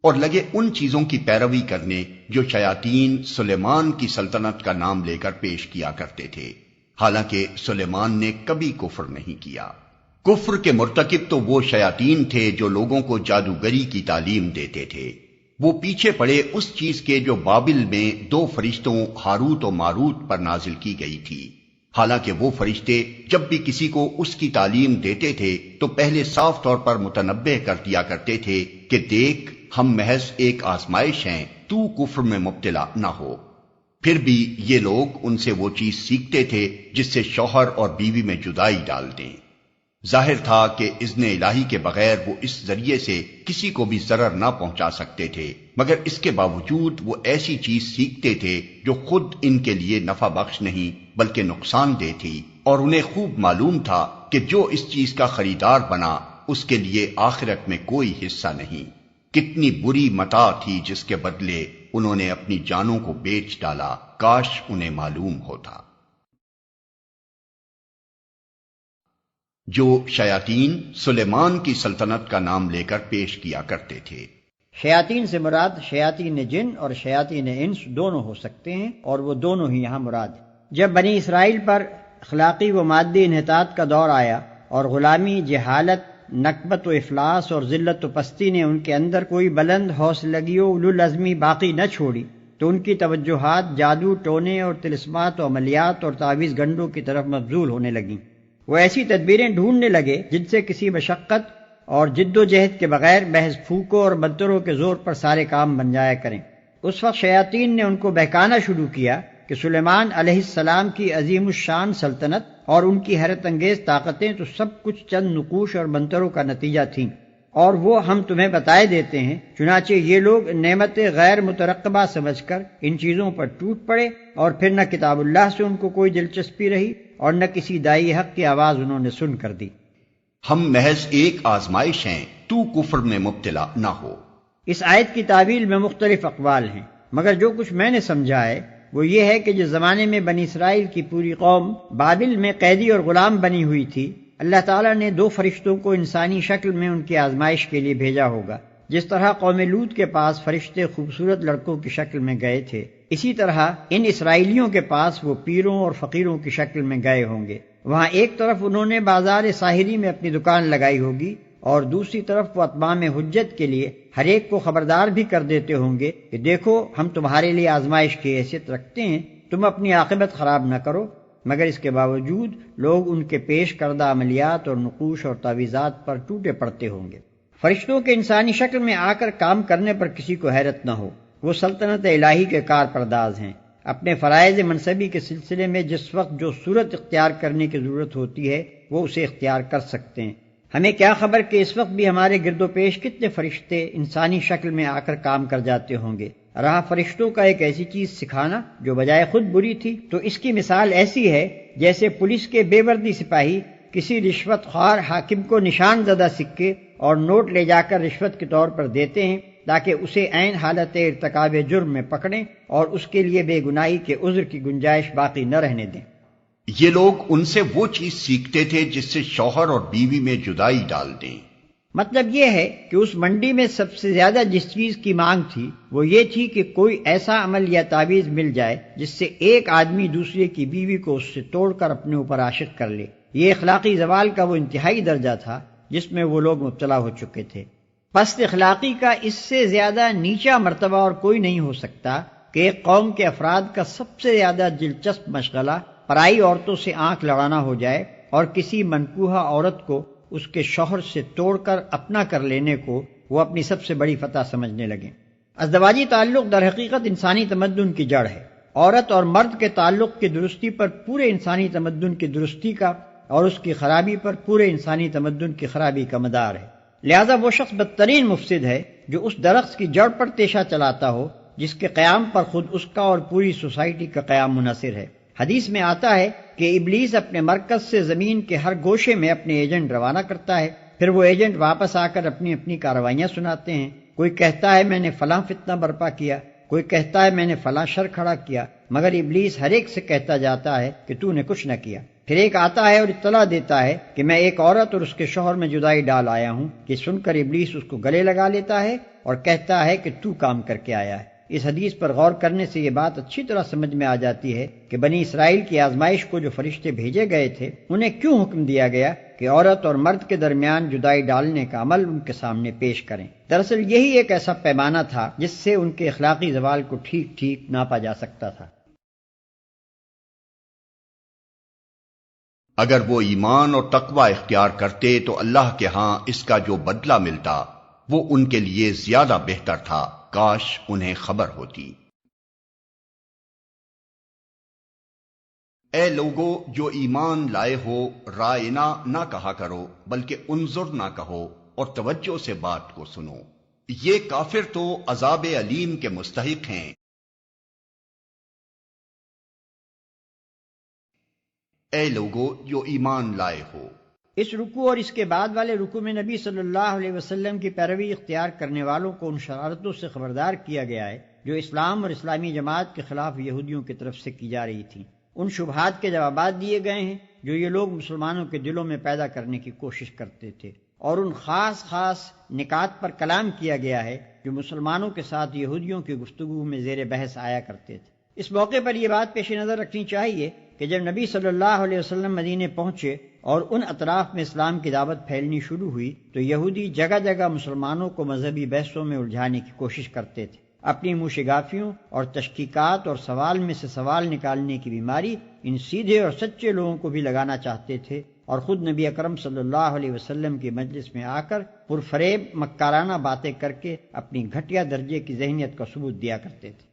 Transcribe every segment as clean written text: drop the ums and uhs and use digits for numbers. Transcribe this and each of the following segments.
اور لگے ان چیزوں کی پیروی کرنے جو شیاطین سلیمان کی سلطنت کا نام لے کر پیش کیا کرتے تھے، حالانکہ سلیمان نے کبھی کفر نہیں کیا۔ کفر کے مرتکب تو وہ شیاطین تھے جو لوگوں کو جادوگری کی تعلیم دیتے تھے۔ وہ پیچھے پڑے اس چیز کے جو بابل میں 2 فرشتوں ہاروت و ماروت پر نازل کی گئی تھی، حالانکہ وہ فرشتے جب بھی کسی کو اس کی تعلیم دیتے تھے تو پہلے صاف طور پر متنبہ کر دیا کرتے تھے کہ دیکھ، ہم محض ایک آزمائش ہیں، تو کفر میں مبتلا نہ ہو۔ پھر بھی یہ لوگ ان سے وہ چیز سیکھتے تھے جس سے شوہر اور بیوی میں جدائی ڈال دیں۔ ظاہر تھا کہ اذن الہی کے بغیر وہ اس ذریعے سے کسی کو بھی ضرر نہ پہنچا سکتے تھے، مگر اس کے باوجود وہ ایسی چیز سیکھتے تھے جو خود ان کے لیے نفع بخش نہیں بلکہ نقصان دہ تھی، اور انہیں خوب معلوم تھا کہ جو اس چیز کا خریدار بنا اس کے لیے آخرت میں کوئی حصہ نہیں۔ کتنی بری متاع تھی جس کے بدلے انہوں نے اپنی جانوں کو بیچ ڈالا، کاش انہیں معلوم ہوتا۔ جو شیاطین سلیمان کی سلطنت کا نام لے کر پیش کیا کرتے تھے۔ شیاطین سے مراد شیاطین جن اور شیاطین انس دونوں ہو سکتے ہیں، اور وہ دونوں ہی یہاں مراد ہیں۔ جب بنی اسرائیل پر اخلاقی و مادی انحطاط کا دور آیا اور غلامی، جہالت، نکبت و افلاس اور ذلت و پستی نے ان کے اندر کوئی بلند حوصلگی و اولو العزمی باقی نہ چھوڑی، تو ان کی توجہات جادو، ٹونے اور طلسمات و عملیات اور تعویذ گنڈوں کی طرف مبذول ہونے لگیں۔ وہ ایسی تدبیریں ڈھونڈنے لگے جن سے کسی مشقت اور جد و جہد کے بغیر محض پھونکوں اور منتروں کے زور پر سارے کام بن جایا کریں۔ اس وقت شیاطین نے ان کو بہکانا شروع کیا کہ سلیمان علیہ السلام کی عظیم الشان سلطنت اور ان کی حیرت انگیز طاقتیں تو سب کچھ چند نقوش اور منتروں کا نتیجہ تھیں، اور وہ ہم تمہیں بتائے دیتے ہیں۔ چنانچہ یہ لوگ نعمت غیر مترقبہ سمجھ کر ان چیزوں پر ٹوٹ پڑے، اور پھر نہ کتاب اللہ سے ان کو کوئی دلچسپی رہی اور نہ کسی دائی حق کی آواز انہوں نے سن کر دی۔ ہم محض ایک آزمائش ہیں، تو کفر میں مبتلا نہ ہو۔ اس آیت کی تعویل میں مختلف اقوال ہیں، مگر جو کچھ میں نے سمجھا ہے وہ یہ ہے کہ جس زمانے میں بنی اسرائیل کی پوری قوم بابل میں قیدی اور غلام بنی ہوئی تھی، اللہ تعالیٰ نے 2 فرشتوں کو انسانی شکل میں ان کی آزمائش کے لیے بھیجا ہوگا۔ جس طرح قوم لوط کے پاس فرشتے خوبصورت لڑکوں کی شکل میں گئے تھے، اسی طرح ان اسرائیلیوں کے پاس وہ پیروں اور فقیروں کی شکل میں گئے ہوں گے۔ وہاں ایک طرف انہوں نے بازار ساحری میں اپنی دکان لگائی ہوگی، اور دوسری طرف وہ اتمام حجت کے لیے ہر ایک کو خبردار بھی کر دیتے ہوں گے کہ دیکھو، ہم تمہارے لیے آزمائش کی حیثیت رکھتے ہیں، تم اپنی عاقبت خراب نہ کرو۔ مگر اس کے باوجود لوگ ان کے پیش کردہ عملیات اور نقوش اور تعویذات پر ٹوٹے پڑتے ہوں گے۔ فرشتوں کے انسانی شکل میں آ کر کام کرنے پر کسی کو حیرت نہ ہو، وہ سلطنت الہی کے کار پرداز ہیں۔ اپنے فرائض منصبی کے سلسلے میں جس وقت جو صورت اختیار کرنے کی ضرورت ہوتی ہے وہ اسے اختیار کر سکتے ہیں۔ ہمیں کیا خبر کہ اس وقت بھی ہمارے گرد و پیش کتنے فرشتے انسانی شکل میں آ کر کام کر جاتے ہوں گے۔ رہا فرشتوں کا ایک ایسی چیز سکھانا جو بجائے خود بری تھی، تو اس کی مثال ایسی ہے جیسے پولیس کے بے وردی سپاہی کسی رشوت خوار حاکم کو نشان زدہ سکے اور نوٹ لے جا کر رشوت کے طور پر دیتے ہیں تاکہ اسے عین حالت ارتکاب جرم میں پکڑیں اور اس کے لیے بے گناہی کے عذر کی گنجائش باقی نہ رہنے دیں۔ یہ لوگ ان سے وہ چیز سیکھتے تھے جس سے شوہر اور بیوی میں جدائی ڈال دیں۔ مطلب یہ ہے کہ اس منڈی میں سب سے زیادہ جس چیز کی مانگ تھی وہ یہ تھی کہ کوئی ایسا عمل یا تعویذ مل جائے جس سے ایک آدمی دوسرے کی بیوی کو اس سے توڑ کر اپنے اوپر عاشق کر لے۔ یہ اخلاقی زوال کا وہ انتہائی درجہ تھا جس میں وہ لوگ مبتلا ہو چکے تھے۔ پست اخلاقی کا اس سے زیادہ نیچا مرتبہ اور کوئی نہیں ہو سکتا کہ ایک قوم کے افراد کا سب سے زیادہ دلچسپ مشغلہ پرائی عورتوں سے آنکھ لڑانا ہو جائے اور کسی منکوحہ عورت کو اس کے شوہر سے توڑ کر اپنا کر لینے کو وہ اپنی سب سے بڑی فتح سمجھنے لگیں۔ ازدواجی تعلق در حقیقت انسانی تمدن کی جڑ ہے۔ عورت اور مرد کے تعلق کی درستی پر پورے انسانی تمدن کی درستی کا اور اس کی خرابی پر پورے انسانی تمدن کی خرابی کا مدار ہے۔ لہذا وہ شخص بدترین مفسد ہے جو اس درخت کی جڑ پر تیشہ چلاتا ہو جس کے قیام پر خود اس کا اور پوری سوسائٹی کا قیام منحصر ہے۔ حدیث میں آتا ہے کہ ابلیس اپنے مرکز سے زمین کے ہر گوشے میں اپنے ایجنٹ روانہ کرتا ہے، پھر وہ ایجنٹ واپس آ کر اپنی اپنی کارروائیاں سناتے ہیں۔ کوئی کہتا ہے میں نے فلاں فتنہ برپا کیا، کوئی کہتا ہے میں نے فلاں شر کھڑا کیا، مگر ابلیس ہر ایک سے کہتا جاتا ہے کہ تو نے کچھ نہ کیا۔ پھر ایک آتا ہے اور اطلاع دیتا ہے کہ میں ایک عورت اور اس کے شوہر میں جدائی ڈال آیا ہوں، کہ سن کر ابلیس اس کو گلے لگا لیتا ہے اور کہتا ہے کہ تو کام کر کے آیا ہے۔ اس حدیث پر غور کرنے سے یہ بات اچھی طرح سمجھ میں آ جاتی ہے کہ بنی اسرائیل کی آزمائش کو جو فرشتے بھیجے گئے تھے انہیں کیوں حکم دیا گیا کہ عورت اور مرد کے درمیان جدائی ڈالنے کا عمل ان کے سامنے پیش کریں۔ دراصل یہی ایک ایسا پیمانہ تھا جس سے ان کے اخلاقی زوال کو ٹھیک ٹھیک ناپا جا سکتا تھا۔ اگر وہ ایمان اور تقوی اختیار کرتے تو اللہ کے ہاں اس کا جو بدلہ ملتا وہ ان کے لیے زیادہ بہتر تھا، کاش انہیں خبر ہوتی۔ اے لوگو جو ایمان لائے ہو، رائنا نہ کہا کرو بلکہ انظر نہ کہو اور توجہ سے بات کو سنو، یہ کافر تو عذاب علیم کے مستحق ہیں۔ اے لوگو جو ایمان لائے ہو۔ اس رکوع اور اس کے بعد والے رکوع میں نبی صلی اللہ علیہ وسلم کی پیروی اختیار کرنے والوں کو ان شرارتوں سے خبردار کیا گیا ہے جو اسلام اور اسلامی جماعت کے خلاف یہودیوں کی طرف سے کی جا رہی تھیں۔ ان شبہات کے جوابات دیے گئے ہیں جو یہ لوگ مسلمانوں کے دلوں میں پیدا کرنے کی کوشش کرتے تھے، اور ان خاص نکات پر کلام کیا گیا ہے جو مسلمانوں کے ساتھ یہودیوں کی گفتگو میں زیر بحث آیا کرتے تھے۔ اس موقع پر یہ بات پیش نظر رکھنی چاہیے کہ جب نبی صلی اللہ علیہ وسلم مدینے پہنچے اور ان اطراف میں اسلام کی دعوت پھیلنی شروع ہوئی تو یہودی جگہ جگہ مسلمانوں کو مذہبی بحثوں میں الجھانے کی کوشش کرتے تھے۔ اپنی موشگافیوں اور تشکیکات اور سوال میں سے سوال نکالنے کی بیماری ان سیدھے اور سچے لوگوں کو بھی لگانا چاہتے تھے، اور خود نبی اکرم صلی اللہ علیہ وسلم کی مجلس میں آ کر پرفریب مکارانہ باتیں کر کے اپنی گھٹیا درجے کی ذہنیت کا ثبوت دیا کرتے تھے۔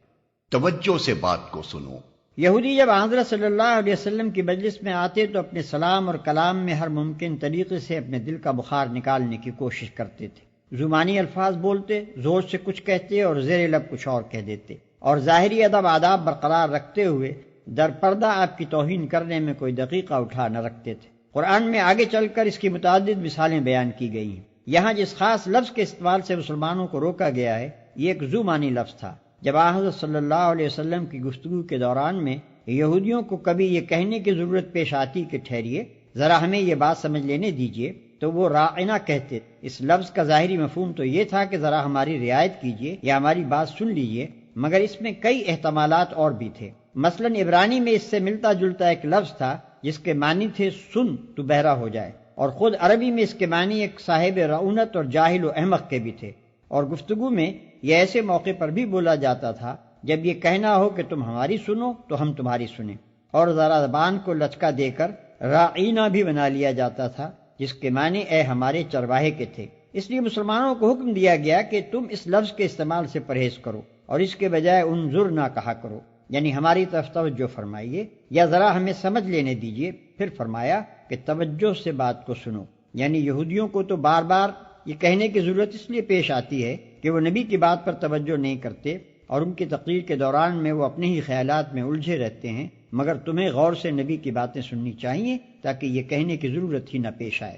توجہ سے بات کو سنو۔ یہودی جب حضرت صلی اللہ علیہ وسلم کی مجلس میں آتے تو اپنے سلام اور کلام میں ہر ممکن طریقے سے اپنے دل کا بخار نکالنے کی کوشش کرتے تھے۔ زبانی الفاظ بولتے، زور سے کچھ کہتے اور زیر لب کچھ اور کہہ دیتے، اور ظاہری ادب آداب برقرار رکھتے ہوئے در پردہ آپ کی توہین کرنے میں کوئی دقیقہ اٹھا نہ رکھتے تھے۔ قرآن میں آگے چل کر اس کی متعدد مثالیں بیان کی گئی ہیں۔ یہاں جس خاص لفظ کے استعمال سے مسلمانوں کو روکا گیا ہے یہ ایک ذو معنی لفظ تھا۔ جب حضرت صلی اللہ علیہ وسلم کی گفتگو کے دوران میں یہودیوں کو کبھی یہ کہنے کی ضرورت پیش آتی کہ ٹھہریے ذرا ہمیں یہ بات سمجھ لینے دیجئے تو وہ راعنا کہتے۔ اس لفظ کا ظاہری مفہوم تو یہ تھا کہ ذرا ہماری رعایت کیجئے یا ہماری بات سن لیجئے، مگر اس میں کئی احتمالات اور بھی تھے۔ مثلا عبرانی میں اس سے ملتا جلتا ایک لفظ تھا جس کے معنی تھے سن تو بہرا ہو جائے، اور خود عربی میں اس کے معنی ایک صاحب رعونت اور جاہل و احمق کے بھی تھے، اور گفتگو میں یہ ایسے موقع پر بھی بولا جاتا تھا جب یہ کہنا ہو کہ تم ہماری سنو تو ہم تمہاری سنیں، اور ذرا زبان کو لچکا دے کر راعینا بھی بنا لیا جاتا تھا جس کے معنی اے ہمارے چرواہے کے تھے۔ اس لیے مسلمانوں کو حکم دیا گیا کہ تم اس لفظ کے استعمال سے پرہیز کرو اور اس کے بجائے انظر نہ کہا کرو، یعنی ہماری طرف توجہ فرمائیے یا ذرا ہمیں سمجھ لینے دیجیے۔ پھر فرمایا کہ توجہ سے بات کو سنو، یعنی یہودیوں کو تو بار بار یہ کہنے کی ضرورت اس لیے پیش آتی ہے کہ وہ نبی کی بات پر توجہ نہیں کرتے اور ان کی تقریر کے دوران میں وہ اپنے ہی خیالات میں الجھے رہتے ہیں، مگر تمہیں غور سے نبی کی باتیں سننی چاہیے تاکہ یہ کہنے کی ضرورت ہی نہ پیش آئے۔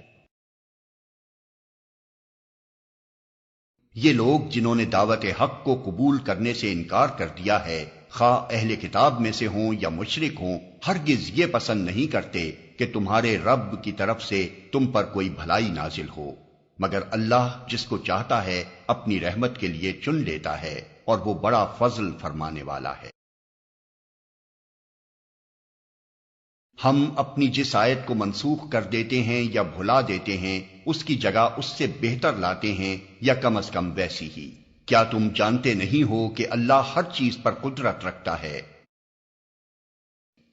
یہ لوگ جنہوں نے دعوت حق کو قبول کرنے سے انکار کر دیا ہے، خواہ اہل کتاب میں سے ہوں یا مشرک ہوں، ہرگز یہ پسند نہیں کرتے کہ تمہارے رب کی طرف سے تم پر کوئی بھلائی نازل ہو، مگر اللہ جس کو چاہتا ہے اپنی رحمت کے لیے چن لیتا ہے، اور وہ بڑا فضل فرمانے والا ہے۔ ہم اپنی جس آیت کو منسوخ کر دیتے ہیں یا بھلا دیتے ہیں اس کی جگہ اس سے بہتر لاتے ہیں یا کم از کم ویسی ہی۔ کیا تم جانتے نہیں ہو کہ اللہ ہر چیز پر قدرت رکھتا ہے؟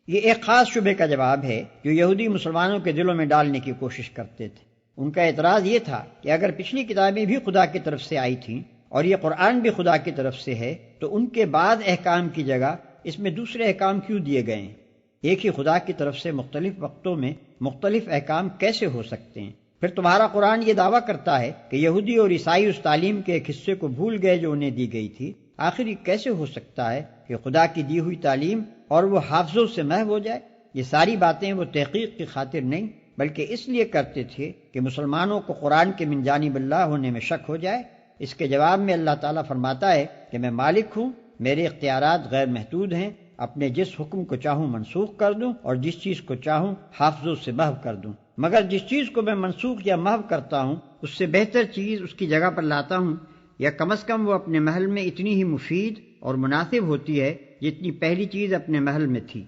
یہ ایک خاص شبہ کا جواب ہے جو یہودی مسلمانوں کے دلوں میں ڈالنے کی کوشش کرتے تھے۔ ان کا اعتراض یہ تھا کہ اگر پچھلی کتابیں بھی خدا کی طرف سے آئی تھیں اور یہ قرآن بھی خدا کی طرف سے ہے تو ان کے بعد احکام کی جگہ اس میں دوسرے احکام کیوں دیے گئے ہیں؟ ایک ہی خدا کی طرف سے مختلف وقتوں میں مختلف احکام کیسے ہو سکتے ہیں؟ پھر تمہارا قرآن یہ دعویٰ کرتا ہے کہ یہودی اور عیسائی اس تعلیم کے ایک حصے کو بھول گئے جو انہیں دی گئی تھی۔ آخر یہ کیسے ہو سکتا ہے کہ خدا کی دی ہوئی تعلیم اور وہ حافظوں سے محو ہو جائے؟ یہ ساری باتیں وہ تحقیق کی خاطر نہیں بلکہ اس لیے کرتے تھے کہ مسلمانوں کو قرآن کے من جانب اللہ ہونے میں شک ہو جائے۔ اس کے جواب میں اللہ تعالیٰ فرماتا ہے کہ میں مالک ہوں، میرے اختیارات غیر محدود ہیں، اپنے جس حکم کو چاہوں منسوخ کر دوں اور جس چیز کو چاہوں حافظوں سے محو کر دوں، مگر جس چیز کو میں منسوخ یا محو کرتا ہوں اس سے بہتر چیز اس کی جگہ پر لاتا ہوں، یا کم از کم وہ اپنے محل میں اتنی ہی مفید اور مناسب ہوتی ہے جتنی پہلی چیز اپنے محل میں تھی۔